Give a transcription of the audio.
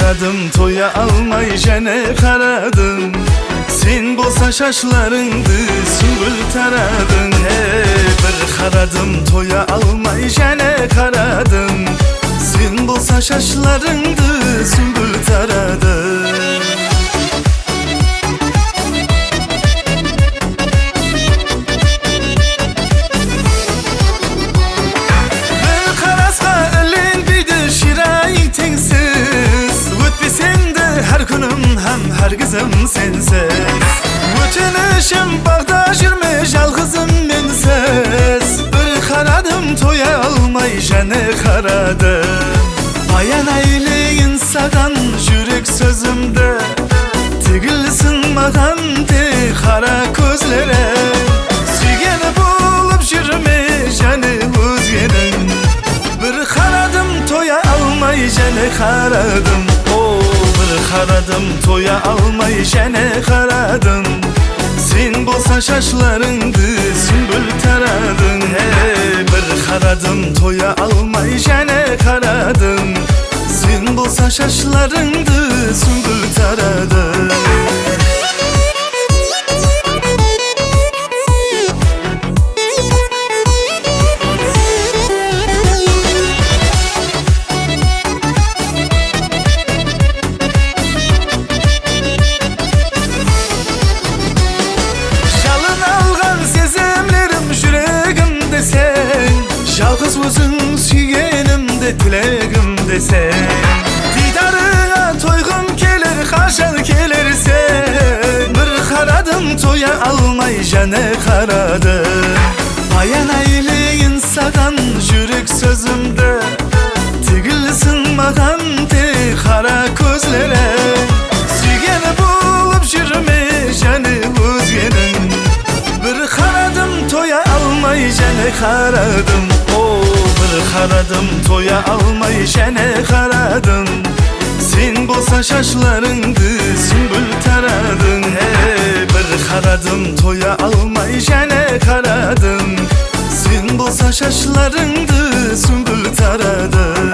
qaradım, toya almay jene qaradım. Sen bolsa şaşlarыңды sümbül taradın. Bir qaradım, toya almay jene qaradım. Sen bolsa şaşlarыңды sümbül taradın. Her kızım sensiz Ötünüşüm bağda jürmüş algızım mensiz. Bir qaradım, toya almay jene qaradım. Bayan ayleyin sadan jürek sözümde. Tigilsin mağan de qara közlere. Süygeni bulup jürmüş jene özgenin. Bir qaradım, toya almay jene qaradım. Qaradım, toya almay jene qaradım. Sen bolsa şaşlarыңды sümbül taradın. Bir qaradım, toya almay jene qaradım. Sen bolsa şaşlarыңды sümbül taradın. Yalğız özün süygenimde tilegimde sen. Didarına toygum kelir, haşal kelir sen. Bir qaradım, toya almay jene qaradım. Bayan ayleyin sadan jürek sözümde. Tigilsin mağan de qara közlere. Süygeni bulup jürme jene özgenin. Bir qaradım, toya almay jene qaradım. Bir qaradım, toya almay jene qaradım. Sen bolsa şaşlarыңды sümbül taradın. Bir qaradım, toya almay jene qaradım. Sen bolsa şaşlarыңды sümbül taradın.